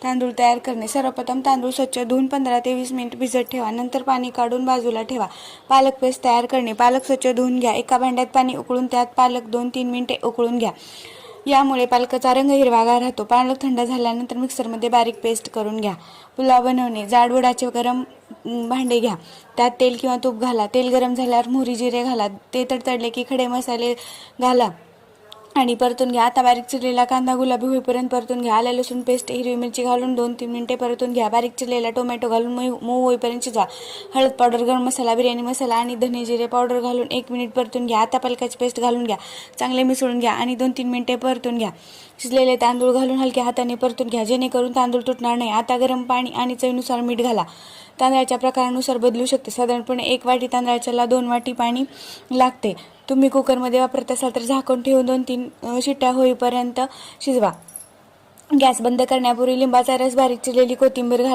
तांदूळ तयार करणे. सर्वप्रथम तांदूळ स्वच्छ धुवून 15 ते 20 मिनिट भिजत ठेवा. नंतर पाणी काढून बाजूला ठेवा. पालक पेस्ट तयार करणे. पालक स्वच्छ धुवून घ्या. एका भांड्यात पाणी उकळून त्यात पालक 2-3 मिनिटे उकळून घ्या. यामुळे पालकाचा रंग हिरवागार राहतो. पालक थंड झाल्यानंतर मिक्सरमध्ये बारीक पेस्ट करून घ्या. पुलाव बनवणे. जाड बुडाचे गरम भांडे घ्या. त्यात तेल किंवा तूप घाला. तेल गरम झाल्यावर मोहरी जिरे घाला. ते तडतडले की खडे मसाले घाला आणि परतून घ्या. आता बारीक चिरलेला कांदा गुलाबी होईपर्यंत परतून घ्या. आलं लसूण पेस्ट, हिरवी मिरची घालून 2-3 मिनिटे परतून घ्या. बारीक चिरलेला टोमॅटो घालून मऊ होईपर्यंत शिजवा. हळद पावडर, गरम मसाला, बिर्याणी मसाला आणि धने जिरे पावडर घालून 1 मिनिट परतून घ्या. आता पालकाची पेस्ट घालून घ्या. चांगले मिसळून घ्या आणि 2-3 मिनिटे परतून घ्या. शिजलेले तांदूळ घालून हलक्या हाताने परतून घ्या जेणेकरून तांदूळ तुटणार नाही. आता गरम पाणी आणि चवीनुसार मीठ घाला. तांदळाच्या प्रकारानुसार बदलू शकते. साधारणपणे 1 वाटी तांदळाच्याला 2 वाटी पाणी लागते. तुम्ही कुकरमध्ये वापरत असाल तर झाकून ठेवून 2-3 शिट्ट्या होईपर्यंत शिजवा. गॅस बंद करण्यापूर्वी लिंबाचा रस, बारीक चिरलेली कोथिंबीर घाला.